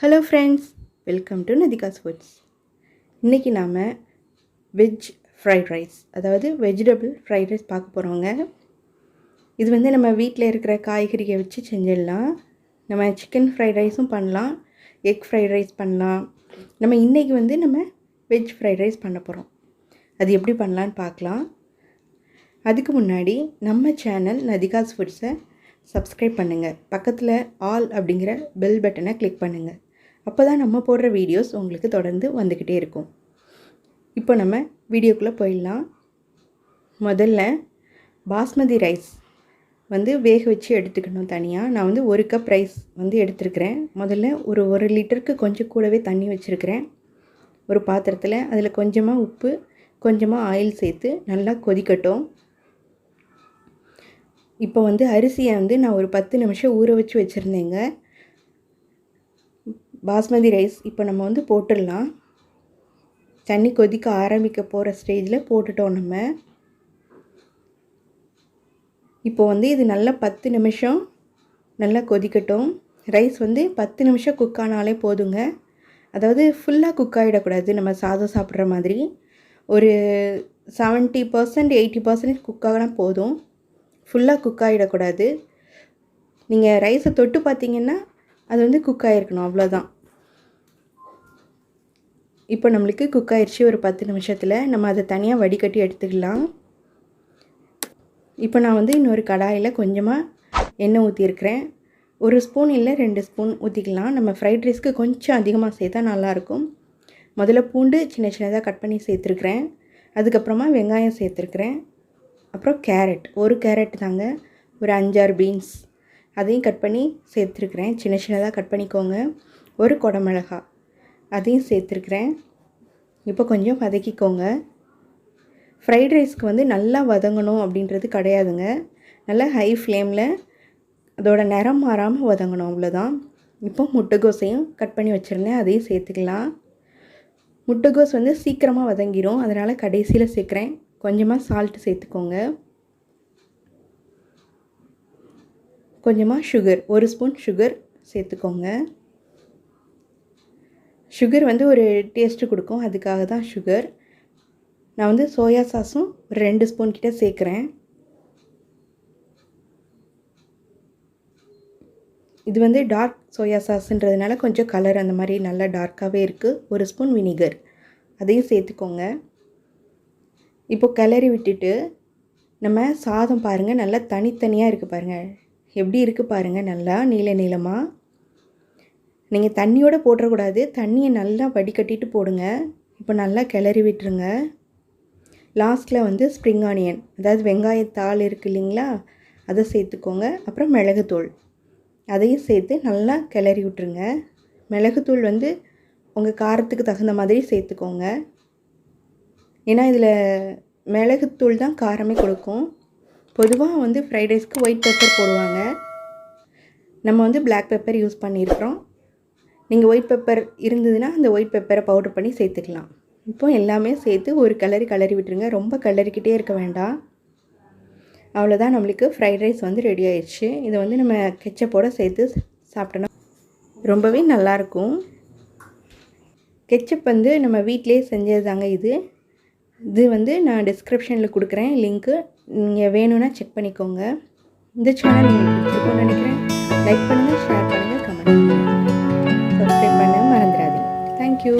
Hello friends, welcome to நதிகாஸ் foods. இன்றைக்கி நாம் வெஜ் ஃப்ரைட் ரைஸ், அதாவது வெஜிடபிள் ஃப்ரைட் ரைஸ் பார்க்க போகிறோங்க. இது வந்து நம்ம வீட்டில் இருக்கிற காய்கறியை வச்சு செஞ்சிடலாம். நம்ம சிக்கன் ஃப்ரைட் ரைஸும் பண்ணலாம், எக் ஃப்ரைட் ரைஸ் பண்ணலாம். நம்ம இன்றைக்கி வந்து நம்ம வெஜ் ஃப்ரைட் ரைஸ் பண்ண போகிறோம். அது எப்படி பண்ணலான்னு பார்க்கலாம். அதுக்கு முன்னாடி நம்ம சேனல் நதிகாஸ் ஃபுட்ஸை சப்ஸ்கிரைப் பண்ணுங்கள். பக்கத்தில் ஆல் அப்படிங்கிற பெல் பட்டனை கிளிக் பண்ணுங்கள். அப்போ தான் நம்ம போடுற வீடியோஸ் உங்களுக்கு தொடர்ந்து வந்துக்கிட்டே இருக்கும். இப்போ நம்ம வீடியோக்குள்ளே போயிடலாம். முதல்ல பாஸ்மதி ரைஸ் வந்து வேக வச்சு எடுத்துக்கணும் தனியாக. நான் வந்து 1 கப் ரைஸ் வந்து எடுத்துருக்கிறேன். முதல்ல ஒரு லிட்டருக்கு கொஞ்சம் கூடவே தண்ணி வச்சுருக்கிறேன் ஒரு பாத்திரத்தில். அதில் கொஞ்சமாக உப்பு, கொஞ்சமாக ஆயில் சேர்த்து நல்லா கொதிக்கட்டும். இப்போ வந்து அரிசியை வந்து நான் ஒரு 10 நிமிஷம் ஊற வச்சு வச்சுருந்தேங்க. பாஸ்மதி ரைஸ் இப்போ நம்ம வந்து போட்டுடலாம். தண்ணி கொதிக்க ஆரம்பிக்க போகிற ஸ்டேஜில் போட்டுட்டோம் நம்ம. இப்போ வந்து இது நல்லா 10 நிமிஷம் நல்லா கொதிக்கட்டும். ரைஸ் வந்து 10 நிமிஷம் குக் ஆனாலே போதுங்க. அதாவது ஃபுல்லாக குக் ஆகிடக்கூடாது. நம்ம சாதம் சாப்பிட்ற மாதிரி ஒரு 70% 80% குக் ஆகினா போதும். ஃபுல்லாக குக் ஆகிடக்கூடாது. நீங்கள் ரைஸை தொட்டு பார்த்தீங்கன்னா அது வந்து குக் ஆகிருக்கணும், அவ்வளோதான். இப்போ நம்மளுக்கு குக் ஆயிடுச்சு. ஒரு 10 நிமிஷத்தில் நம்ம அதை தனியாக வடிகட்டி எடுத்துக்கலாம். இப்போ நான் வந்து இன்னொரு கடாயில் கொஞ்சமாக எண்ணெய் ஊற்றிருக்கிறேன். 1 ஸ்பூன் இல்லை 2 ஸ்பூன் ஊற்றிக்கலாம். நம்ம ஃப்ரைட் ரைஸ்க்கு கொஞ்சம் அதிகமாக சேர்த்தா நல்லாயிருக்கும். முதல்ல பூண்டு சின்ன சின்னதாக கட் பண்ணி சேர்த்துருக்குறேன். அதுக்கப்புறமா வெங்காயம் சேர்த்துருக்குறேன். அப்புறம் கேரட், 1 கேரட் தாங்க, ஒரு 5-6 பீன்ஸ் அதையும் கட் பண்ணி சேர்த்துருக்குறேன். சின்ன சின்னதாக கட் பண்ணிக்கோங்க. 1 குடமிளகா அதையும் சேர்த்துருக்குறேன். இப்போ கொஞ்சம் வதக்கிக்கோங்க. ஃப்ரைட் ரைஸ்க்கு வந்து நல்லா வதங்கணும் அப்படின்றது கிடையாதுங்க. நல்லா ஹை ஃப்ளேமில் அதோட நிறம் மாறாமல் வதங்கணும், அவ்வளோதான். இப்போ முட்டைகோஸையும் கட் பண்ணி வச்சுருந்தேன், அதையும் சேர்த்துக்கலாம். முட்டைகோஸ் வந்து சீக்கிரமாக வதங்கிடும், அதனால் கடைசியில் சேர்க்குறேன். கொஞ்சமாக சால்ட்டு சேர்த்துக்கோங்க. கொஞ்சமாக சுகர், 1 ஸ்பூன் சுகர் சேர்த்துக்கோங்க. சுகர் வந்து ஒரு டேஸ்ட்டு கொடுக்கும், அதுக்காக தான் சுகர். நான் வந்து சோயா சாஸும் ஒரு 2 ஸ்பூன் கிட்ட சேர்க்குறேன். இது வந்து டார்க் சோயா சாஸ்ன்றதுனால கொஞ்சம் கலர் அந்த மாதிரி நல்லா டார்க்காகவே இருக்குது. 1 ஸ்பூன் வினிகர் அதையும் சேர்த்துக்கோங்க. இப்போ கிளறி விட்டுட்டு நம்ம சாதம் பாருங்கள், நல்லா தனித்தனியாக இருக்குது பாருங்கள். எப்படி இருக்குது பாருங்கள், நல்லா நீளமாக. நீங்கள் தண்ணியோடு போட்டுறக்கூடாது, தண்ணியை நல்லா வடிகட்டிட்டு போடுங்க. இப்போ நல்லா கிளறி விட்டுருங்க. லாஸ்ட்டில் வந்து ஸ்ப்ரிங் ஆனியன், அதாவது வெங்காயத்தாள் இருக்குது இல்லைங்களா, அதை சேர்த்துக்கோங்க. அப்புறம் மிளகுத்தூள் அதையும் சேர்த்து நல்லா கிளறி விட்டுருங்க. மிளகுத்தூள் வந்து உங்கள் காரத்துக்கு தகுந்த மாதிரி சேர்த்துக்கோங்க. ஏன்னா இதில் மிளகுத்தூள் தான் காரமே கொடுக்கும். பொதுவாக வந்து ஃப்ரைட் ரைஸ்க்கு ஒயிட் பெப்பர் போடுவாங்க. நம்ம வந்து பிளாக் பெப்பர் யூஸ் பண்ணியிருக்கிறோம். நீங்கள் ஒயிட் பெப்பர் இருந்ததுன்னா அந்த ஒயிட் பெப்பரை பவுடர் பண்ணி சேர்த்துக்கலாம். இப்போ எல்லாமே சேர்த்து ஒரு கிளறி விட்டுருங்க. ரொம்ப கிளறிக்கிட்டே இருக்க வேண்டாம். அவ்வளோதான், நம்மளுக்கு ஃப்ரைட் ரைஸ் வந்து ரெடி ஆயிடுச்சு. இதை வந்து நம்ம கெச்சப்போடு சேர்த்து சாப்பிட்டோன்னா ரொம்பவே நல்லாயிருக்கும். கெச்சப் வந்து நம்ம வீட்டிலே செஞ்சது தாங்க இது வந்து நான் டிஸ்கிரிப்ஷனில் கொடுக்குறேன் லிங்க்கு. நீங்கள் வேணும்னா செக் பண்ணிக்கோங்க. இந்த சேனல் உங்களுக்கு பிடிச்சிருக்கும்னு நினைக்கிறேன். லைக் பண்ணுங்கள், ஷேர் பண்ணுங்கள், கமெண்ட் பண்ணுங்கள். சப்ஸ்கிரைப் பண்ண மறந்துடாதீங்க. தேங்க்யூ.